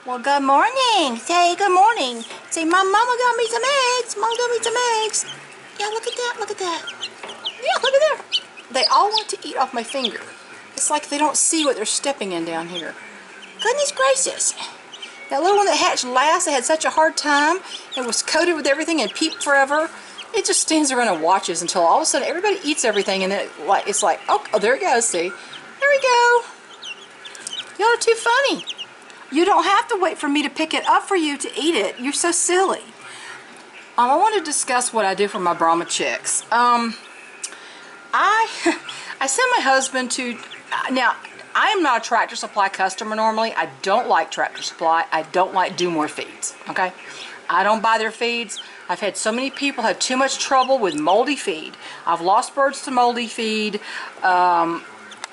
Well, good morning. Say good morning. Say, Mama got me some eggs. Mom got me some eggs. Yeah, look at that. Look at that. Yeah, look at there. They all want to eat off my finger. It's like they don't see what they're stepping in down here. Goodness gracious. That little one that hatched last, that had such a hard time and was coated with everything and peeped forever, it just stands around and watches until all of a sudden everybody eats everything, and then it's like, oh, there it goes, see? There we go. Y'all are too funny. You don't have to wait for me to pick it up for you to eat it. You're so silly. I want to discuss what I do for my Brahma chicks. I send my husband to, now, I am not a Tractor Supply customer normally. I don't like Tractor Supply. I don't like Do More feeds, okay? I don't buy their feeds. I've had so many people have too much trouble with moldy feed. I've lost birds to moldy feed.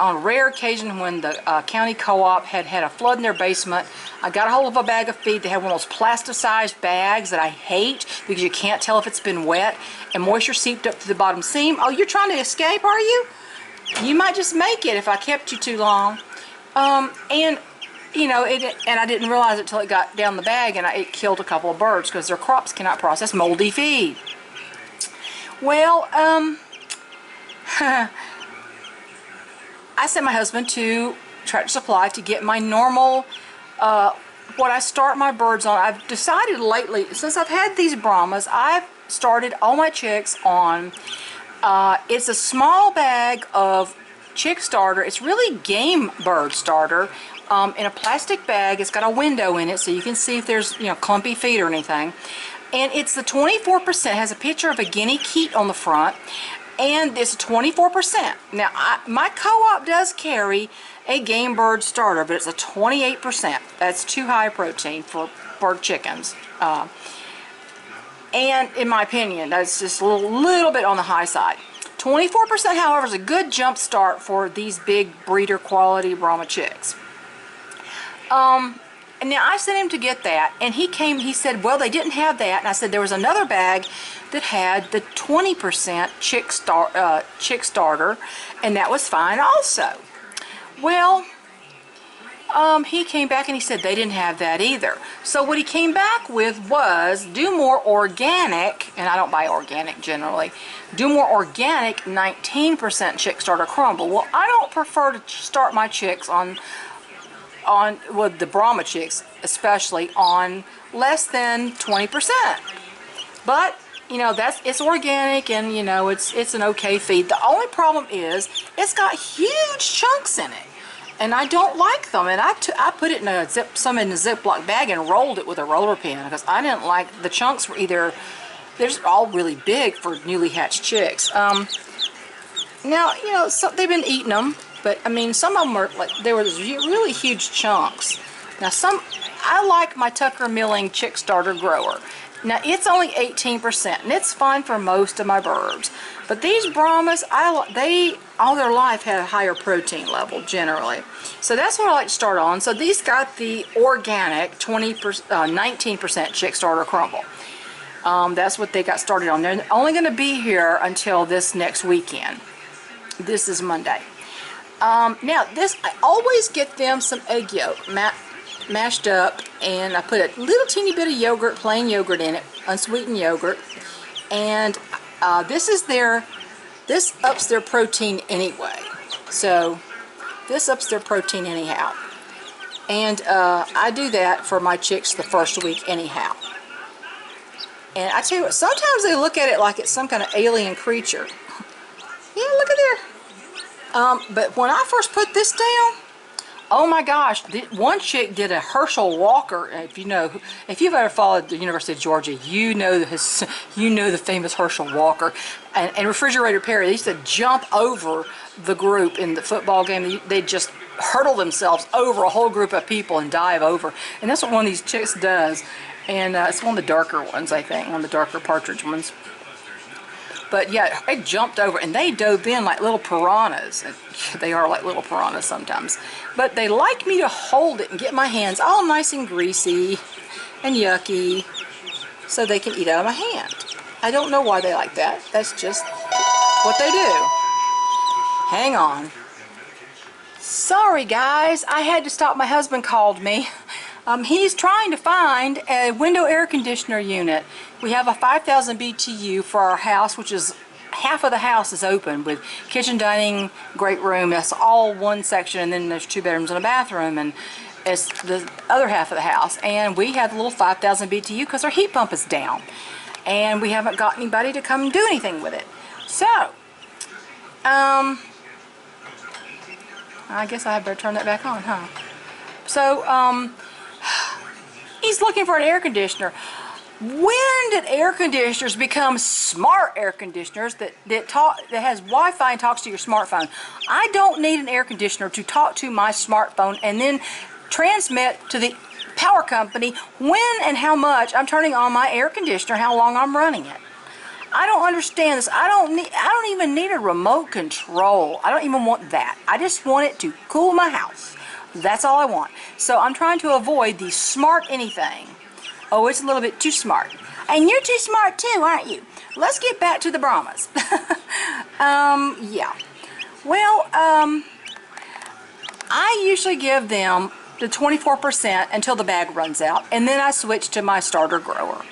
On a rare occasion when the county co-op had a flood in their basement, I got a hold of a bag of feed. They had one of those plasticized bags that I hate because you can't tell if it's been wet, and moisture seeped up to the bottom seam. Oh, you're trying to escape, are you? You might just make it if I kept you too long. And you know, and I didn't realize it till it got down the bag, and it killed a couple of birds because their crops cannot process moldy feed. Well, I sent my husband to Tractor Supply to get my normal, what I start my birds on. I've decided lately, since I've had these Brahmas, I've started all my chicks on, it's a small bag of chick starter. It's really game bird starter in a plastic bag. It's got a window in it so you can see if there's, you know, clumpy feet or anything. And it's the 24%, has a picture of a guinea keat on the front. And it's 24%. Now, my co-op does carry a game bird starter, but it's a 28%. That's too high protein for bird chickens. And in my opinion, that's just a little bit on the high side. 24%, however, is a good jump start for these big breeder quality Brahma chicks. And now I sent him to get that, and he said, well, they didn't have that. And I said there was another bag that had the 20% chick starter, and that was fine also. Well, he came back and he said they didn't have that either. So what he came back with was Do More Organic, and I don't buy organic generally, Do More Organic 19% chick starter crumble. Well, I don't prefer to start my chicks on with the Brahma chicks, especially on less than 20%. But you know, it's organic, and you know, it's an okay feed. The only problem is it's got huge chunks in it, and I don't like them. And I put it in some in a Ziploc bag and rolled it with a roller pin because I didn't like the chunks. They're just all really big for newly hatched chicks. Now, you know, they've been eating them. But I mean, some of them are like, there was really huge chunks. Now I like my Tucker Milling chick starter grower. Now it's only 18%, and it's fine for most of my birds. But these Brahmas, they all their life had a higher protein level generally. So that's what I like to start on. So these got the organic 19% chick starter crumble. That's what they got started on. They're only going to be here until this next weekend. This is Monday. Now I always get them some egg yolk mashed up, and I put a little teeny bit of yogurt, plain yogurt in it, unsweetened yogurt, and this ups their protein anyway. So this ups their protein anyhow, and I do that for my chicks the first week anyhow. And I tell you what, sometimes they look at it like it's some kind of alien creature. Yeah, look at there. But when I first put this down, oh my gosh, one chick did a Herschel Walker. If you've ever followed the University of Georgia, you know the famous Herschel Walker and Refrigerator Perry. They used to jump over the group in the football game. They just hurdle themselves over a whole group of people and dive over, and that's what one of these chicks does. And it's one of the darker ones, I think, one of the darker Partridge ones. But yeah, they jumped over and they dove in like little piranhas. They are like little piranhas sometimes. But they like me to hold it and get my hands all nice and greasy and yucky so they can eat out of my hand. I don't know why they like that. That's just what they do. Hang on. Sorry guys, I had to stop. My husband called me. He's trying to find a window air conditioner unit. We have a 5,000 BTU for our house, which is half of the house is open with kitchen, dining, great room. That's all one section, and then there's 2 bedrooms and a bathroom, and it's the other half of the house. And we have a little 5,000 BTU because our heat pump is down, and we haven't got anybody to come do anything with it. So, I guess I better turn that back on, huh? So, he's looking for an air conditioner. When did air conditioners become smart air conditioners that has Wi-Fi and talks to your smartphone? I don't need an air conditioner to talk to my smartphone and then transmit to the power company when and how much I'm turning on my air conditioner, how long I'm running it. I don't understand this. I don't even need a remote control. I don't even want that. I just want it to cool my house. That's all I want. So I'm trying to avoid the smart anything. Oh, it's a little bit too smart. And you're too smart too, aren't you? Let's get back to the Brahmas. Yeah. Well, I usually give them the 24% until the bag runs out, and then I switch to my starter grower.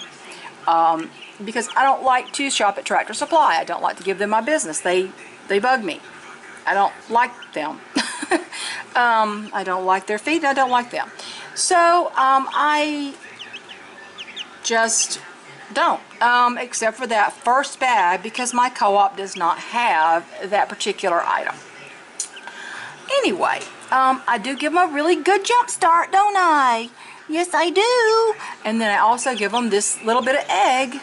Because I don't like to shop at Tractor Supply. I don't like to give them my business. They bug me. I don't like them. I don't like their feed, and I don't like them. So, I just don't, except for that first bag, because my co-op does not have that particular item. Anyway, I do give them a really good jump start, don't I? Yes, I do. And then I also give them this little bit of egg.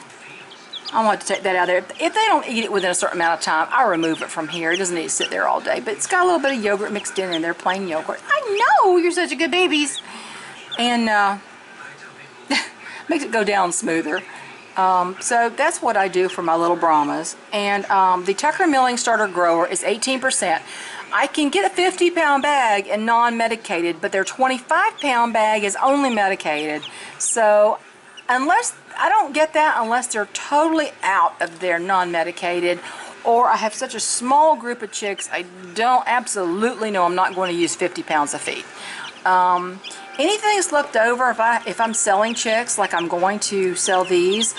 I want to take that out of there. If they don't eat it within a certain amount of time, I remove it from here. It doesn't need to sit there all day, but it's got a little bit of yogurt mixed in there, plain yogurt. I know, you're such a good babies. And, makes it go down smoother. So that's what I do for my little Brahmas. And the Tucker Milling Starter Grower is 18%. I can get a 50-pound bag and non-medicated, but their 25-pound bag is only medicated. So unless I don't get that unless they're totally out of their non-medicated, or I have such a small group of chicks, I don't absolutely know I'm not going to use 50 pounds of feed. Anything that's left over, if I'm selling chicks, like I'm going to sell these,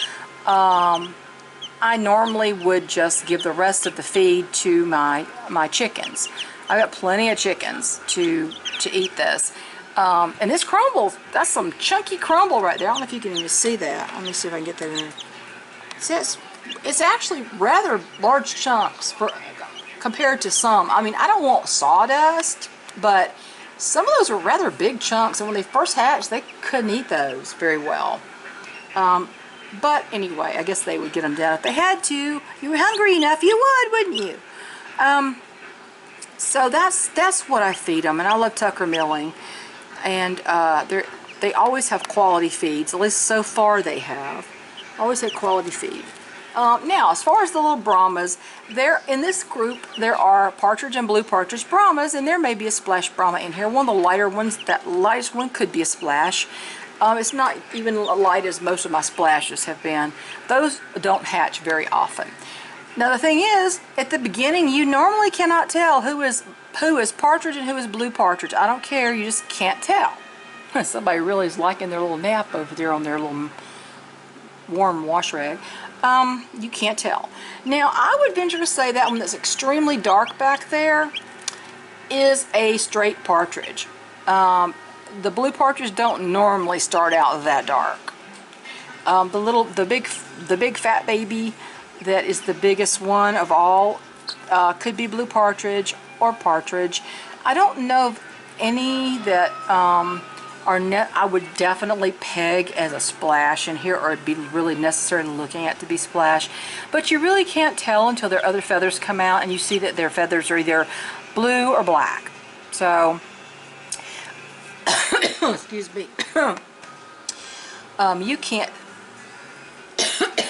I normally would just give the rest of the feed to my chickens. I've got plenty of chickens to eat this. And this crumbles, that's some chunky crumble right there. I don't know if you can even see that. Let me see if I can get that in. It's actually rather large chunks compared to some. I mean, I don't want sawdust, but some of those are rather big chunks, and when they first hatched, they couldn't eat those very well. But anyway, I guess they would get them down if they had to. You were hungry enough, you would, wouldn't you? So that's what I feed them, and I love Tucker Milling. And they always have quality feeds, at least so far they have. Always had quality feed. Now, as far as the little Brahmas, in this group there are Partridge and Blue Partridge Brahmas, and there may be a Splash Brahma in here. One of the lighter ones, that lightest one could be a Splash. It's not even light as most of my Splashes have been. Those don't hatch very often. Now the thing is, at the beginning you normally cannot tell who is Partridge and who is Blue Partridge. I don't care, you just can't tell. Somebody really is liking their little nap over there on their little warm wash rag. You can't tell. Now, I would venture to say that one that's extremely dark back there is a straight partridge. The Blue Partridge don't normally start out that dark. The big fat baby that is the biggest one of all could be Blue Partridge or Partridge. I don't know of any that I would definitely peg as a Splash in here, or it'd be really necessary looking at to be Splash. But you really can't tell until their other feathers come out and you see that their feathers are either blue or black. So, excuse me. You can't,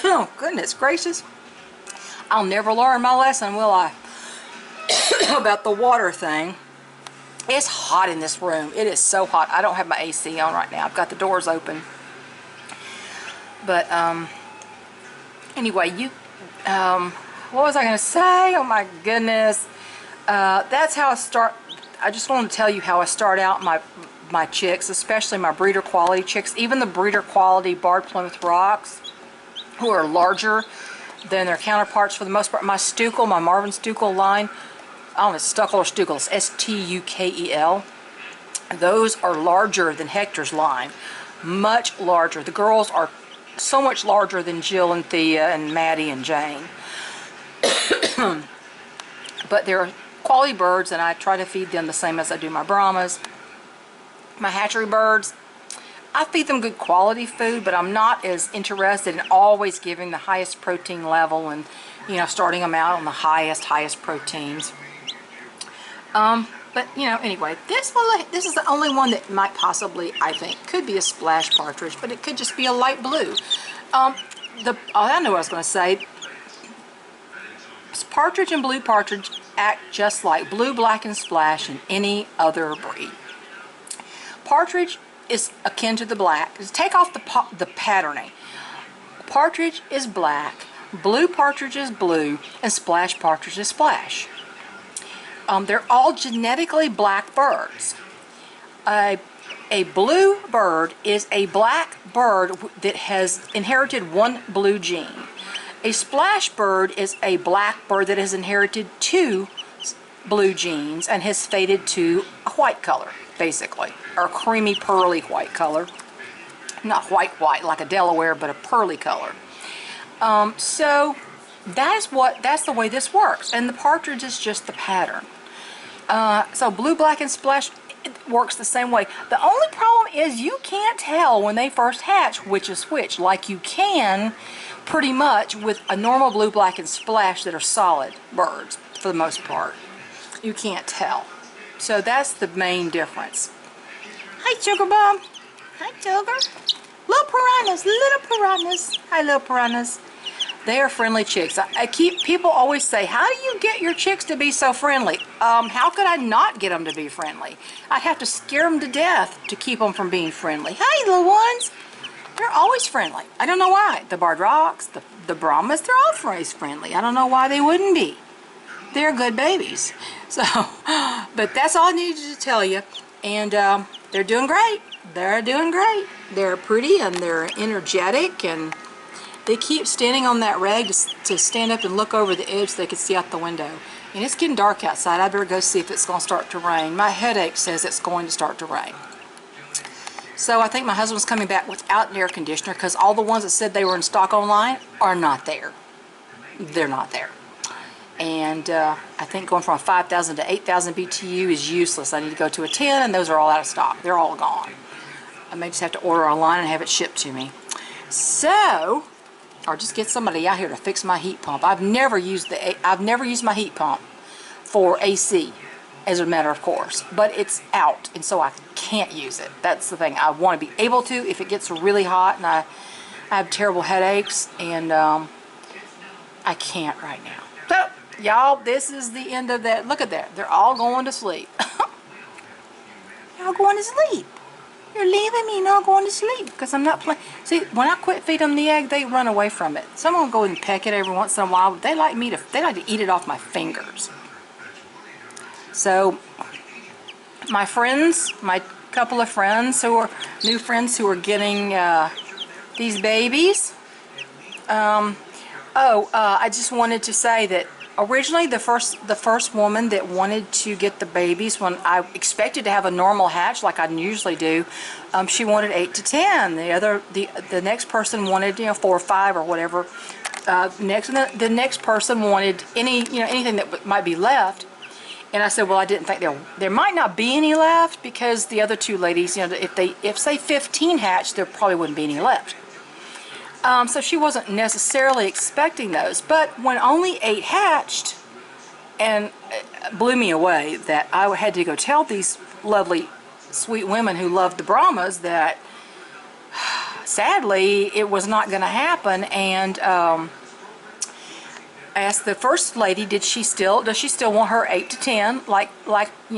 oh goodness gracious. I'll never learn my lesson, will I? About the water thing. It's hot in this room. It is so hot. I don't have my AC on right now. I've got the doors open. But anyway, what was I going to say? Oh my goodness. That's how I just want to tell you how I start out my chicks, especially my breeder quality chicks, even the breeder quality barred Plymouth Rocks, who are larger than their counterparts for the most part. My Stukel, my Marvin Stukel line, I don't know, Stukel or Stukel, it's S-T-U-K-E-L. Those are larger than Hector's line, much larger. The girls are so much larger than Jill and Thea and Maddie and Jane. But they're quality birds, and I try to feed them the same as I do my Brahmas. My hatchery birds, I feed them good quality food, but I'm not as interested in always giving the highest protein level and, you know, starting them out on the highest proteins. But, you know, anyway, this is the only one that might possibly, I think, could be a splash partridge, but it could just be a light blue. I know what I was going to say. Partridge and blue partridge act just like blue, black, and splash in any other breed. Partridge is akin to the black. Just take off the patterning. Partridge is black, blue partridge is blue, and splash partridge is splash. They're all genetically black birds. A blue bird is a black bird that has inherited one blue gene. A splash bird is a black bird that has inherited two blue genes and has faded to a white color, basically, or a creamy pearly white color. Not white like a Delaware, but a pearly color. So that's the way this works, and the partridge is just the pattern. So blue, black, and splash, it works the same way. The only problem is you can't tell when they first hatch which is which, like you can pretty much with a normal blue, black, and splash that are solid birds for the most part. You can't tell. So that's the main difference. Hi, Sugar Bum. Hi, Sugar. Little piranhas. Hi, little piranhas. They are friendly chicks. People always say, how do you get your chicks to be so friendly? How could I not get them to be friendly? I'd have to scare them to death to keep them from being friendly. Hi, little ones. They're always friendly. I don't know why. The barred rocks, the Brahmas, they're always friendly. I don't know why they wouldn't be. They're good babies. So, but that's all I needed to tell you. And they're doing great. They're doing great. They're pretty and they're energetic, and they keep standing on that rag to stand up and look over the edge so they can see out the window. And it's getting dark outside. I better go see if it's going to start to rain. My headache says it's going to start to rain. So I think my husband's coming back without an air conditioner, because all the ones that said they were in stock online are not there. They're not there. And I think going from a 5,000 to 8,000 BTU is useless. I need to go to a 10, and those are all out of stock. They're all gone. I may just have to order online and have it shipped to me. So, or just get somebody out here to fix my heat pump. I've never used my heat pump for AC, as a matter of course, but it's out, and so I can't use it. That's the thing. I want to be able to if it gets really hot, and I have terrible headaches, and I can't right now. So, y'all, this is the end of that. Look at that. They're all going to sleep. They're all going to sleep. You're leaving me not going to sleep because I'm not playing. See, when I quit feeding them the egg, they run away from it. Someone will go and peck it every once in a while, but they like to eat it off my fingers. So, my friends, my couple of friends new friends who are getting these babies. I just wanted to say that originally the first woman that wanted to get the babies, when I expected to have a normal hatch like I usually do, she wanted 8 to 10. The next person wanted 4 or 5 or whatever. The next person wanted anything that might be left. And I said, well, I didn't think there might not be any left, because the other two ladies, if say 15 hatched, there probably wouldn't be any left. So she wasn't necessarily expecting those. But when only 8 hatched, and it blew me away that I had to go tell these lovely, sweet women who loved the Brahmas that sadly it was not going to happen. And I asked the first lady, does she still want her 8 to 10 like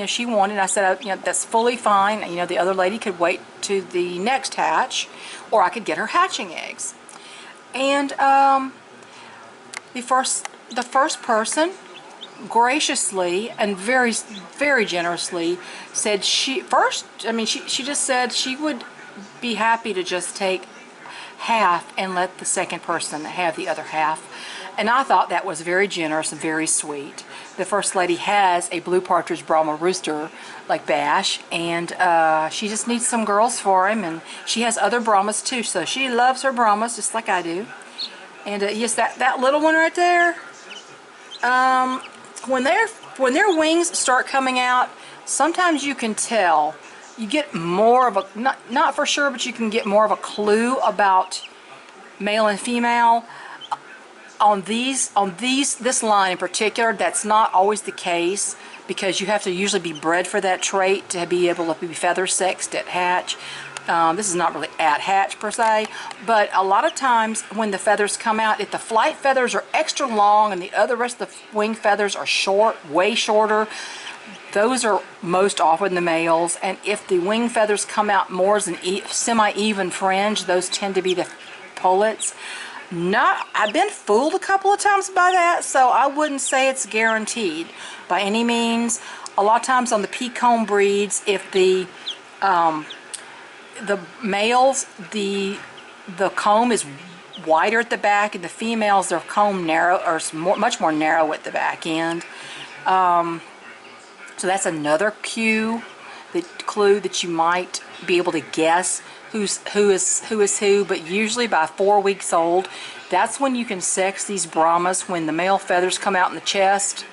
she wanted? And I said, that's fully fine. The other lady could wait to the next hatch, or I could get her hatching eggs. And the first person graciously and very, very generously said she just said she would be happy to just take half and let the second person have the other half. And I thought that was very generous and very sweet. The First Lady has a blue partridge Brahma rooster like Bash, and she just needs some girls for him, and she has other Brahmas too, so she loves her Brahmas just like I do. And yes, that little one right there, when their wings start coming out, sometimes you can tell. You get more of a, not for sure, but you can get more of a clue about male and female. On this line in particular, that's not always the case, because you have to usually be bred for that trait to be able to be feather sexed at hatch. This is not really at hatch per se, but a lot of times when the feathers come out, if the flight feathers are extra long and the rest of the wing feathers are short, way shorter, those are most often the males. And if the wing feathers come out more as an semi-even fringe, those tend to be the pullets. I've been fooled a couple of times by that, so I wouldn't say it's guaranteed by any means. A lot of times on the pea-comb breeds, if the males, the comb is wider at the back, and the females, their comb narrow, or much more narrow at the back end. So that's another clue that you might be able to guess who is who. But usually by 4 weeks old, that's when you can sex these Brahmas, when the male feathers come out in the chest.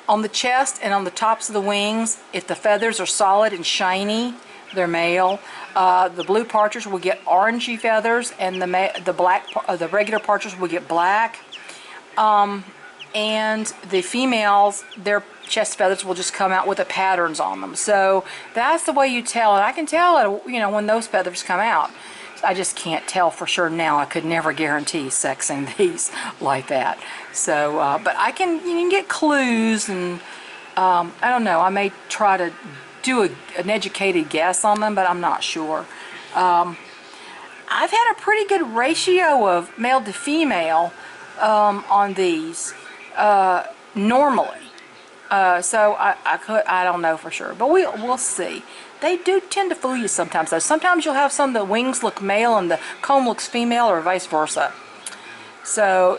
On the chest and on the tops of the wings, if the feathers are solid and shiny, they're male. The blue partridge will get orangey feathers, and the regular partridge will get black. And the females, their chest feathers will just come out with the patterns on them. So that's the way you tell. And I can tell, when those feathers come out. I just can't tell for sure now. I could never guarantee sexing these like that. So, but you can get clues, and I don't know. I may try to do an educated guess on them, but I'm not sure. I've had a pretty good ratio of male to female on these normally. So I don't know for sure, but we'll see. They do tend to fool you sometimes, though. Sometimes you'll have some of the wings look male and the comb looks female, or vice versa. So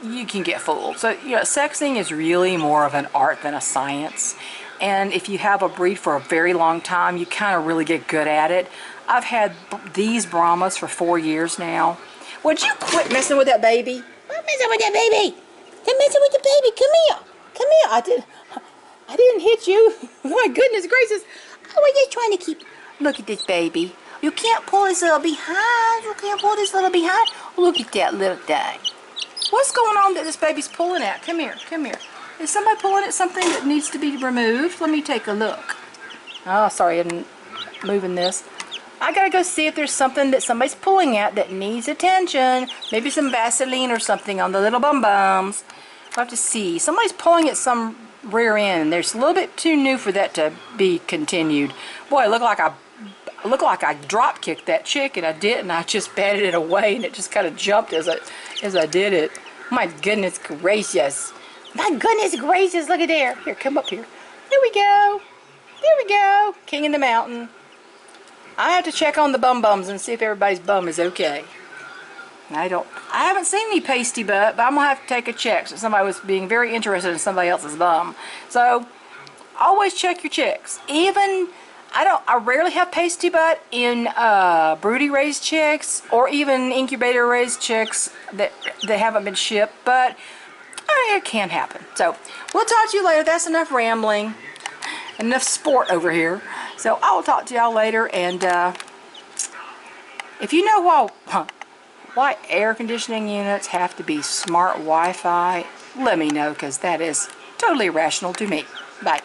you can get fooled. So sexing is really more of an art than a science. And if you have a breed for a very long time, you kind of really get good at it. I've had these Brahmas for 4 years now. Would you quit messing with that baby? Quit messing with that baby. Quit messing with the baby. Come here. Come here. I didn't hit you. My goodness gracious. Oh, we're just trying to keep... Look at this baby. You can't pull this little behind. You can't pull this little behind. Look at that little thing. What's going on that this baby's pulling at? Come here. Come here. Is somebody pulling at something that needs to be removed? Let me take a look. Oh, sorry, I'm moving this. I gotta go see if there's something that somebody's pulling at that needs attention. Maybe some Vaseline or something on the little bum-bums. I'll have to see. Somebody's pulling at some rear end. There's a little bit too new for that to be continued. Boy, it looked like I drop kicked that chick, and I didn't. I just batted it away, and it just kind of jumped as I did it. My goodness gracious. My goodness gracious, look at there. Here, come up here. There we go. There we go. King in the mountain. I have to check on the bum-bums and see if everybody's bum is okay. I haven't seen any pasty butt, but I'm going to have to take a check. So somebody was being very interested in somebody else's bum. So, always check your chicks. I rarely have pasty butt in broody raised chicks, or even incubator raised chicks that haven't been shipped, but it can happen. So, we'll talk to you later. That's enough rambling. Enough sport over here. So, I will talk to y'all later, and if you know why air conditioning units have to be smart Wi-Fi, let me know, because that is totally irrational to me. Bye.